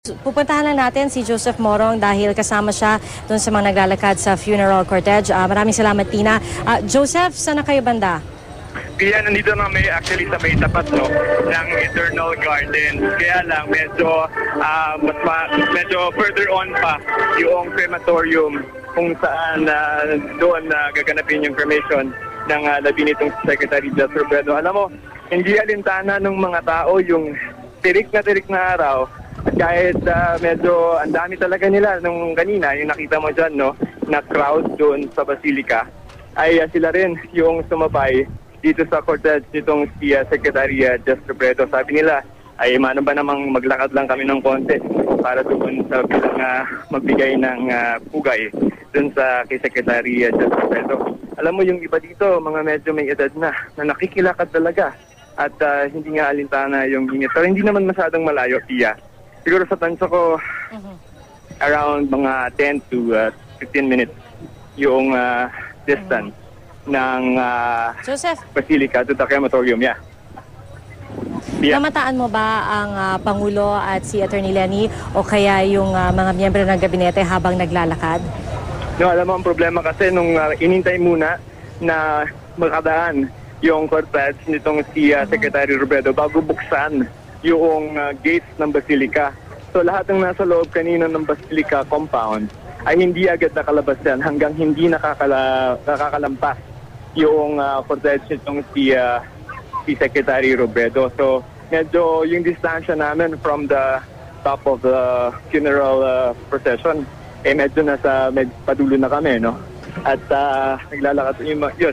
Pupuntahan lang natin si Joseph Morong dahil kasama siya doon sa mga naglalakad sa funeral cortege. Maraming salamat, Tina. Joseph, saan na kayo banda? Kaya nandito na actually sa may tapat ng Eternal Gardens. Kaya lang medyo further on pa yung crematorium kung saan doon gaganapin yung cremation ng labi nitong Secretary Jess Robredo. Alam mo, hindi alintana ng mga tao yung tirik na araw. Kahit medyo ang dami talaga nila nung kanina, yung nakita mo dyan, na crowd doon sa Basilica, ay sila rin yung sumabay dito sa cortege nitong si Secretary Jess Robredo. Sabi nila, ay mano ba namang maglakad lang kami ng konti para doon sa bilang magbigay ng pugay doon sa kay Secretary Jess Robredo. Alam mo, yung iba dito, mga medyo may edad na nakikilakad talaga at hindi nga alintana yung init. Pero hindi naman masyadong malayo, Pia. Siguro sa tanso ko, around mga 10 to 15 minutes yung distance ng Basilica to the crematorium. Yeah. Namataan mo ba ang Pangulo at si Attorney Leni o kaya yung mga miyembro ng gabinete habang naglalakad? No, alam mo, ang problema kasi nung inintay muna na makadaan yung cortege nitong si Secretary Robredo bago buksan yung gates ng Basilica. So lahat ng nasa loob kanina ng Basilica compound ay hindi agad nakalabas yan hanggang hindi nakakalampas yung cortege nitong si Secretary Robredo. So medyo yung distansya namin from the top of the funeral procession medyo padulo na kami, no? At naglalakad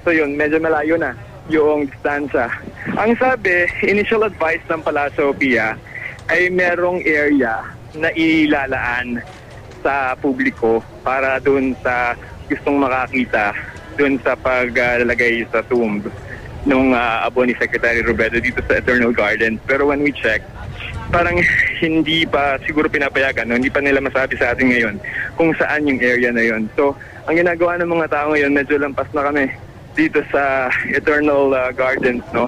so yun, medyo malayo na yung distansya. Ang sabi, initial advice ng Palasyo Pia ay merong area na ilalaan sa publiko para doon sa gustong makakita doon sa paglalagay sa tomb nung abo ni Secretary Robredo dito sa Eternal Gardens. Pero when we check, parang hindi pa siguro pinapayagan, hindi pa nila masabi sa atin ngayon kung saan yung area na yon. So, ang ginagawa ng mga tao ngayon, medyo lampas na kami dito sa Eternal Gardens, no?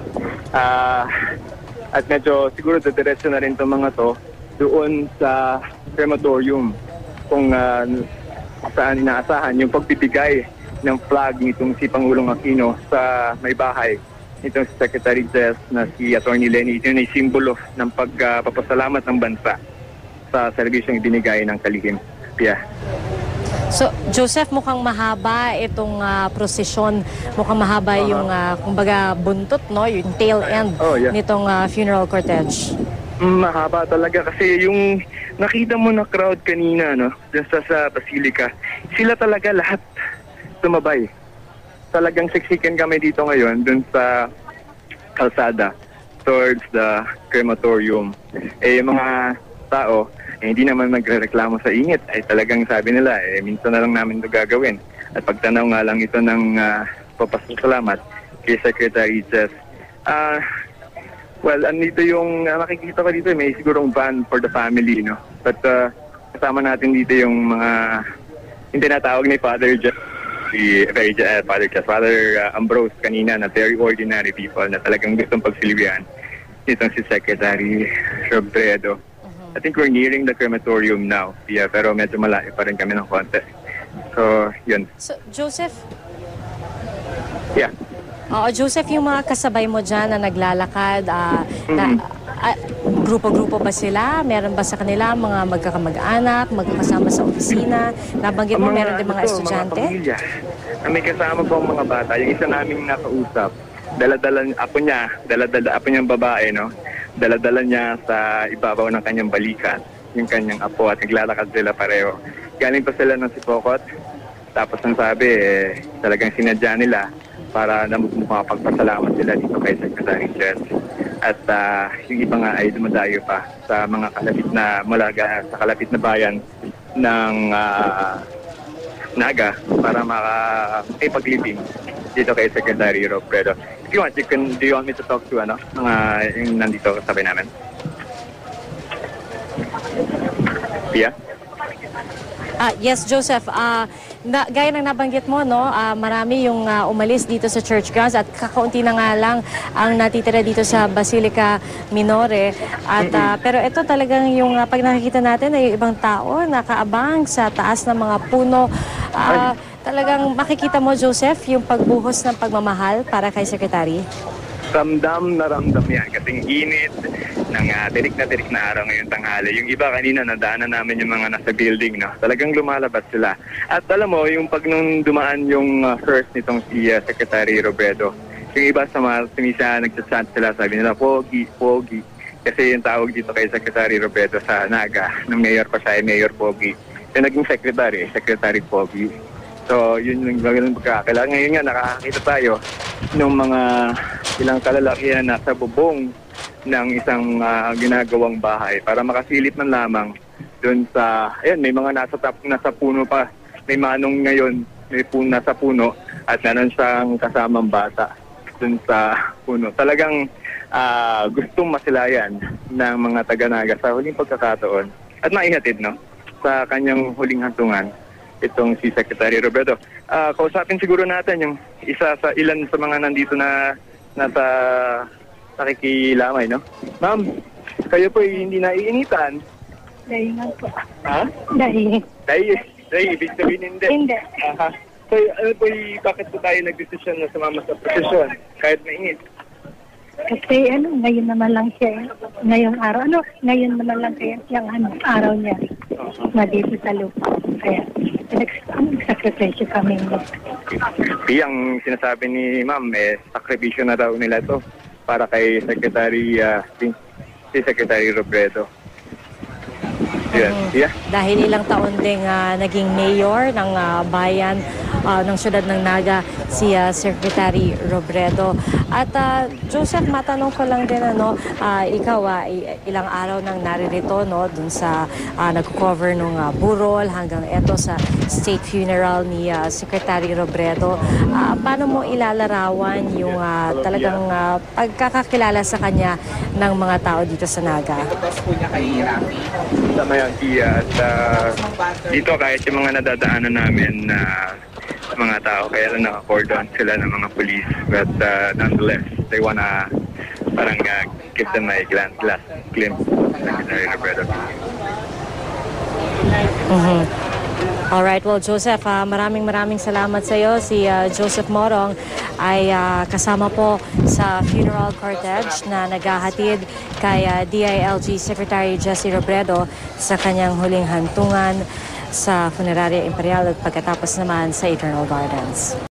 At medyo siguro diretso na rin itong mga to doon sa crematorium kung saan inaasahan yung pagbibigay ng flag nitong si Pangulong Aquino sa may bahay nitong si Secretary Jess na si Attorney Leni. Ito yung simbolo ng pagpapasalamat ng bansa sa serbisyong ibinigay ng kalihim. Pia. So, Joseph, mukhang mahaba itong prosesyon. Mukhang mahaba yung, kumbaga, buntot, no? Yung tail end nitong funeral cortege. Mahaba talaga kasi yung nakita mo na crowd kanina, no? Dyan sa Basilica, sila talaga lahat sumabay. Talagang siksikan kami dito ngayon dun sa kalsada towards the crematorium. Yung mga tao, hindi naman nagrereklamo sa init. Ay talagang sabi nila, minsan na lang namin ito gagawin. At pagtanaw nga lang ito ng papasalamat kay Secretary Jess. Well, andito yung makikita ko dito, may sigurong van for the family, no? But kasama natin dito yung mga yung tinatawag ni Father Jess, Father Ambrose kanina, na very ordinary people na talagang gustong pagsilbihan nitong si Secretary Robredo. I think we're nearing the crematorium now, pero medyo malayo pa rin kami ng konti. So, yun. So, Joseph? Yeah. Joseph, yung mga kasabay mo dyan na naglalakad, grupo-grupo ba sila? Meron ba sa kanila mga magkakamag-anak, magkakasama sa opisina? Nabanggit mo, meron din mga estudyante? Mga pamilya. May kasama po ang mga bata. Yung isa naming nakausap, dala-dala apo niyang babae, no? Dala-dala niya sa ibabaw ng kanyang balikat, yung kanyang apo, at naglalakad sila pareho. Galing pa sila ng Sipokot, tapos ang sabi, talagang sinadya nila para makapagpasalamat sila dito kay Secretary Jess. At yung iba nga ay dumadayo pa sa mga kalapit na sa kalapit na bayan ng Naga para makapaglibing dito kay Secretary Robredo. If you want, do you want me to talk to mga yung nandito kasabay namin? Pia? Yes, Joseph. Gaya ng nabanggit mo, no, marami yung umalis dito sa church grounds at kakaunti na nga lang ang natitira dito sa Basilica Minore. At, pero ito talagang yung pag nakikita natin ay ibang tao nakaabang sa taas ng mga puno. Talagang makikita mo, Joseph, yung pagbuhos ng pagmamahal para kay Secretary. Ramdam na ramdam yan kasing init ng tirik na araw ngayong tanghali. Yung iba kanina nadaanan namin yung mga nasa building, no? Talagang lumalabas sila. At alam mo, yung pag nung dumaan yung first nitong si Secretary Robredo, yung iba sa mga sinisa nagsatsant sila, sabi nila, Pogi, Pogi. Kasi yung tawag dito kay Secretary Robredo sa Naga, nung mayor pa siya, Mayor Pogi. Yung naging Secretary Pogi. So, yun yung magandang pagkakala. Ngayon nga, nakakakita tayo ng mga ilang kalalakihan na sa bubong ng isang ginagawang bahay para makasilip man lamang doon sa, ayan, may mga nasa puno pa. May manong ngayon, may nasa puno at nanon siyang kasamang bata doon sa puno. Talagang gustong masilayan ng mga taga-Naga sa huling pagkakataon at maihatid, no, sa kanyang huling hantungan itong si Secretary Robredo. Kausapin siguro natin yung isa sa ilan sa mga nandito na nasa nakikilamay, no? Ma'am, kayo po hindi naiinitan? Dahil nga po. Ha? Dahil. Dahil, ibig sabihin hindi. Hindi. Aha. So, ano po bakit po tayo nagdesisyon na sumama sa prosesyon kahit mainit? Kasi ngayon naman lang siya. Ngayong araw. Ngayon naman lang kaya yung araw niya. Na dito sa lupa. Kaya, nagsakripisyo kami. Ang sinasabi ni Ma'am, sakripisyo na daw nila to para kay Secretary Robredo. Yeah. Dahil ilang taon ding naging mayor ng bayan ng syudad ng Naga si Secretary Robredo. At Joseph, matanong ko lang din, ikaw ilang araw nang naririto, no, dun sa nag-cover ng burol hanggang eto sa state funeral ni Secretary Robredo. Paano mo ilalarawan yung talagang pagkakakilala sa kanya ng mga tao dito sa Naga? Tama yan, Tia. At dito kahit yung mga nadadaanan namin na mga tao, kaya lang naka-cordon sila ng mga police. But nonetheless, they wanna parang give them a glass glimpse of Secretary Robredo. Alright, well Joseph, maraming salamat sa iyo. Si Joseph Morong ay kasama po sa funeral cortege na naghahatid kay DILG Secretary Jesse Robredo sa kanyang huling hantungan sa Funeraria Imperial at pagkatapos naman sa Eternal Gardens.